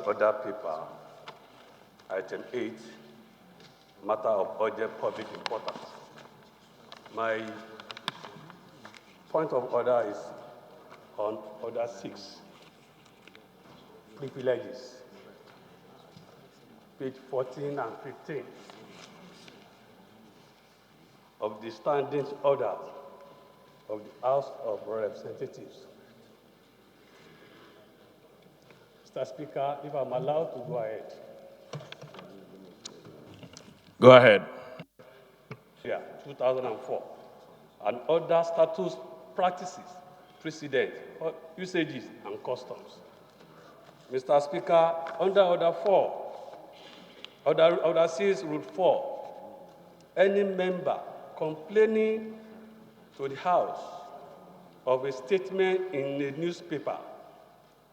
order paper, item 8, matter of urgent public importance. My point of order is on order 6, privileges, page 14 and 15 of the standing order of the House of Representatives. Mr. Speaker, if I'm allowed to go ahead. Go ahead. Yeah, 2004. And other status, practices, precedent, usages, and customs. Mr. Speaker, under Order 4, Order 6, Rule 4, any member complaining to the House of a statement in a newspaper,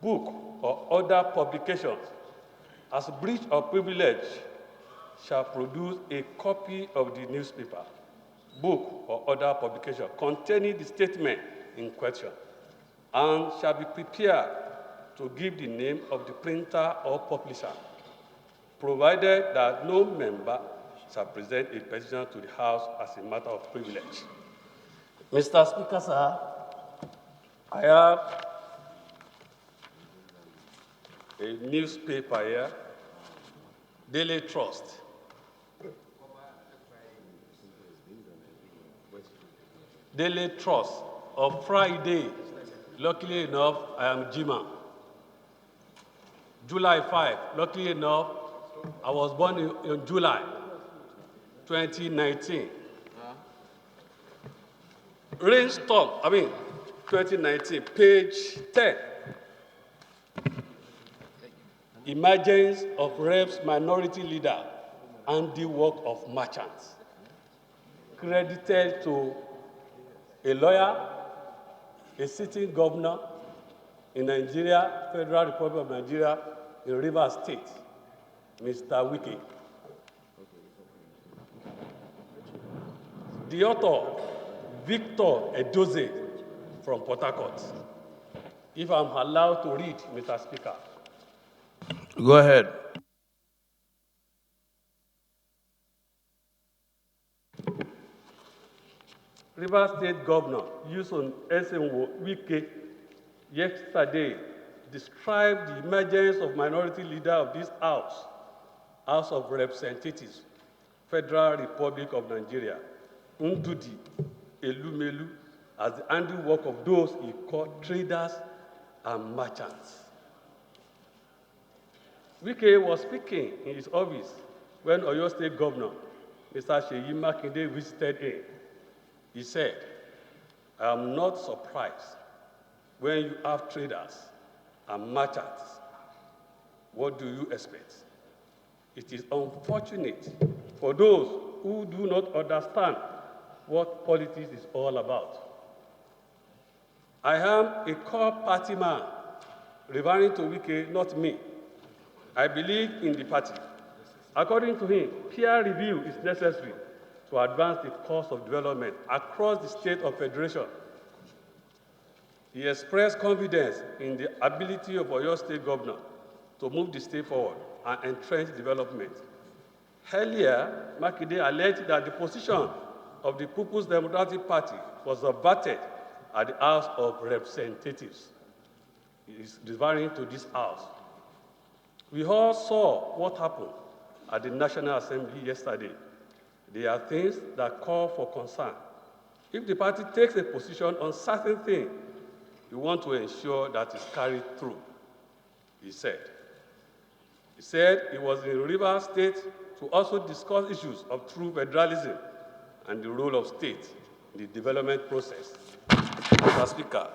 book, or other publications as breach of privilege shall produce a copy of the newspaper, book, or other publication containing the statement in question, and shall be prepared to give the name of the printer or publisher, provided that no member shall present a petition to the House as a matter of privilege. Mr. Speaker, sir, I have a newspaper here, Daily Trust. Daily Trust of Friday. Luckily enough, I am Jimoh. July 5, luckily enough, I was born in July 2019. Rainstorm, 2019, page 10. Emergence of Reps minority leader and the work of merchants. Credited to a lawyer, a sitting governor in Nigeria, Federal Republic of Nigeria, in Rivers State, Mr. Wike. The author, Victor Edoze from Port Harcourt. If I'm allowed to read, Mr. Speaker. Go ahead. Rivers State Governor Yuson Esenwo Wike yesterday described the emergence of minority leader of this House of Representatives, Federal Republic of Nigeria, Ndudi Elumelu, as the handiwork of those he called traders and merchants. Wike was speaking in his office when Oyo State Governor, Mr. Seyi Makinde, visited him. He said, I am not surprised when you have traders and merchants. What do you expect? It is unfortunate for those who do not understand what politics is all about. I am a core party man, referring to Wike, not me. I believe in the party. According to him, peer review is necessary to advance the course of development across the state of federation. He expressed confidence in the ability of Oyo State Governor to move the state forward and entrench development. Earlier, Makinde alleged that the position of the People's Democratic Party was subverted at the House of Representatives. He is referring to this House. We all saw what happened at the National Assembly yesterday. There are things that call for concern. If the party takes a position on certain things, we want to ensure that it's carried through, he said. He said he was in Rivers State to also discuss issues of true federalism and the role of state in the development process. Mr. Speaker,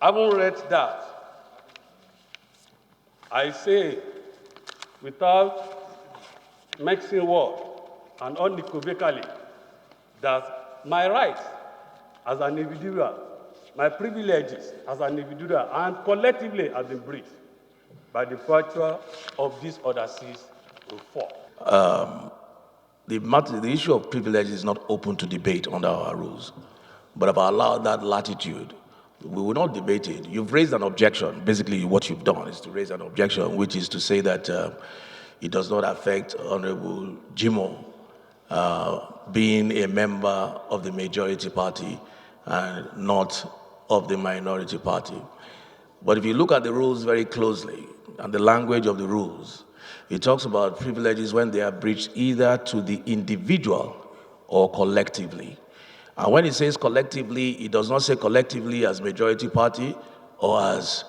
having read that, I say, without mixing words and unequivocally, that my rights as an individual, my privileges as an individual, and collectively have been breached by the virtue of this Order 6 Rule 4. The issue of privilege is not open to debate under our rules, but I've allowed that latitude We will not debate it. You've raised an objection. Basically, what you've done is to raise an objection, which is to say that it does not affect Honorable Jimoh being a member of the majority party and not of the minority party. But if you look at the rules very closely and the language of the rules, it talks about privileges when they are breached either to the individual or collectively. And when it says collectively, it does not say collectively as majority party or as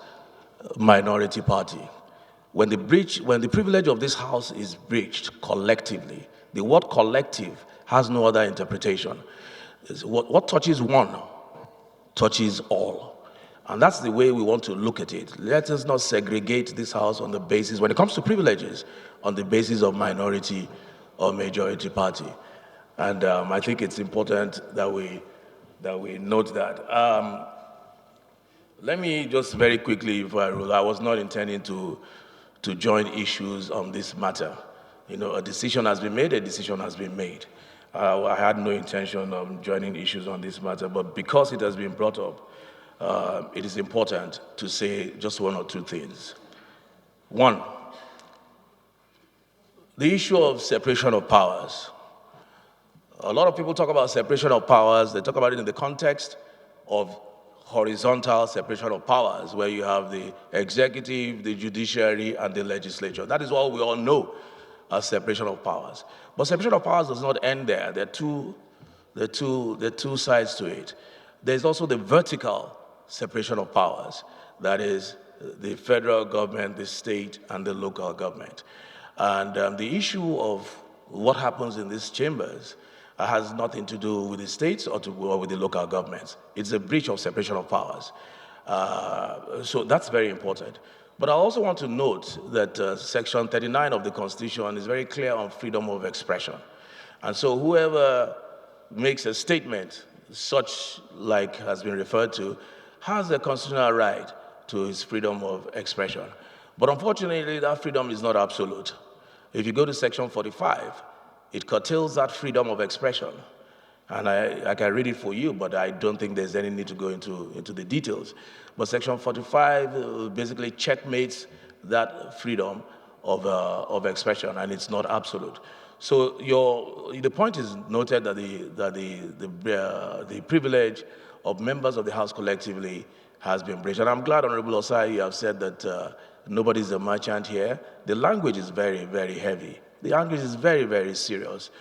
minority party. When the privilege of this house is breached collectively, the word collective has no other interpretation. What touches one touches all. And that's the way we want to look at it. Let us not segregate this house on the basis, when it comes to privileges, on the basis of minority or majority party. And I think it's important that we note that. Let me just very quickly, before I roll, I was not intending to join issues on this matter. You know, a decision has been made, a decision has been made. I had no intention of joining issues on this matter, but because it has been brought up, it is important to say just one or two things. One, the issue of separation of powers. A lot of people talk about separation of powers. They talk about it in the context of horizontal separation of powers, where you have the executive, the judiciary, and the legislature. That is what we all know as separation of powers. But separation of powers does not end there. There are two sides to it. There's also the vertical separation of powers. That is the federal government, the state, and the local government. And the issue of what happens in these chambers has nothing to do with the states or with the local governments. It's a breach of separation of powers. So that's very important. But I also want to note that Section 39 of the Constitution is very clear on freedom of expression. And so whoever makes a statement such like has been referred to has a constitutional right to his freedom of expression. But unfortunately, that freedom is not absolute. If you go to Section 45, it curtails that freedom of expression. And I can read it for you, but I don't think there's any need to go into the details. But Section 45 basically checkmates that freedom of expression, and it's not absolute. So the point is noted that the privilege of members of the House collectively has been breached. And I'm glad, Honorable Osai, you have said that nobody's a merchant here. The language is very, very heavy. The language is very, very serious.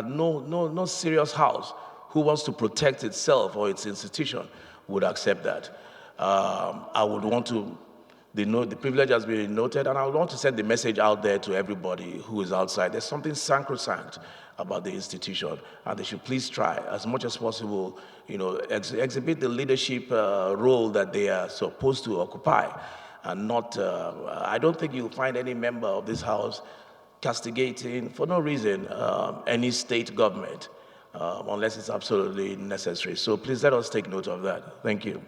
No serious house who wants to protect itself or its institution would accept that. I would want to, the privilege has been noted, and I would want to send the message out there to everybody who is outside. There's something sacrosanct about the institution, and they should please try as much as possible, exhibit the leadership role that they are supposed to occupy, and not, I don't think you'll find any member of this house castigating for no reason any state government unless it's absolutely necessary. So please let us take note of that. Thank you.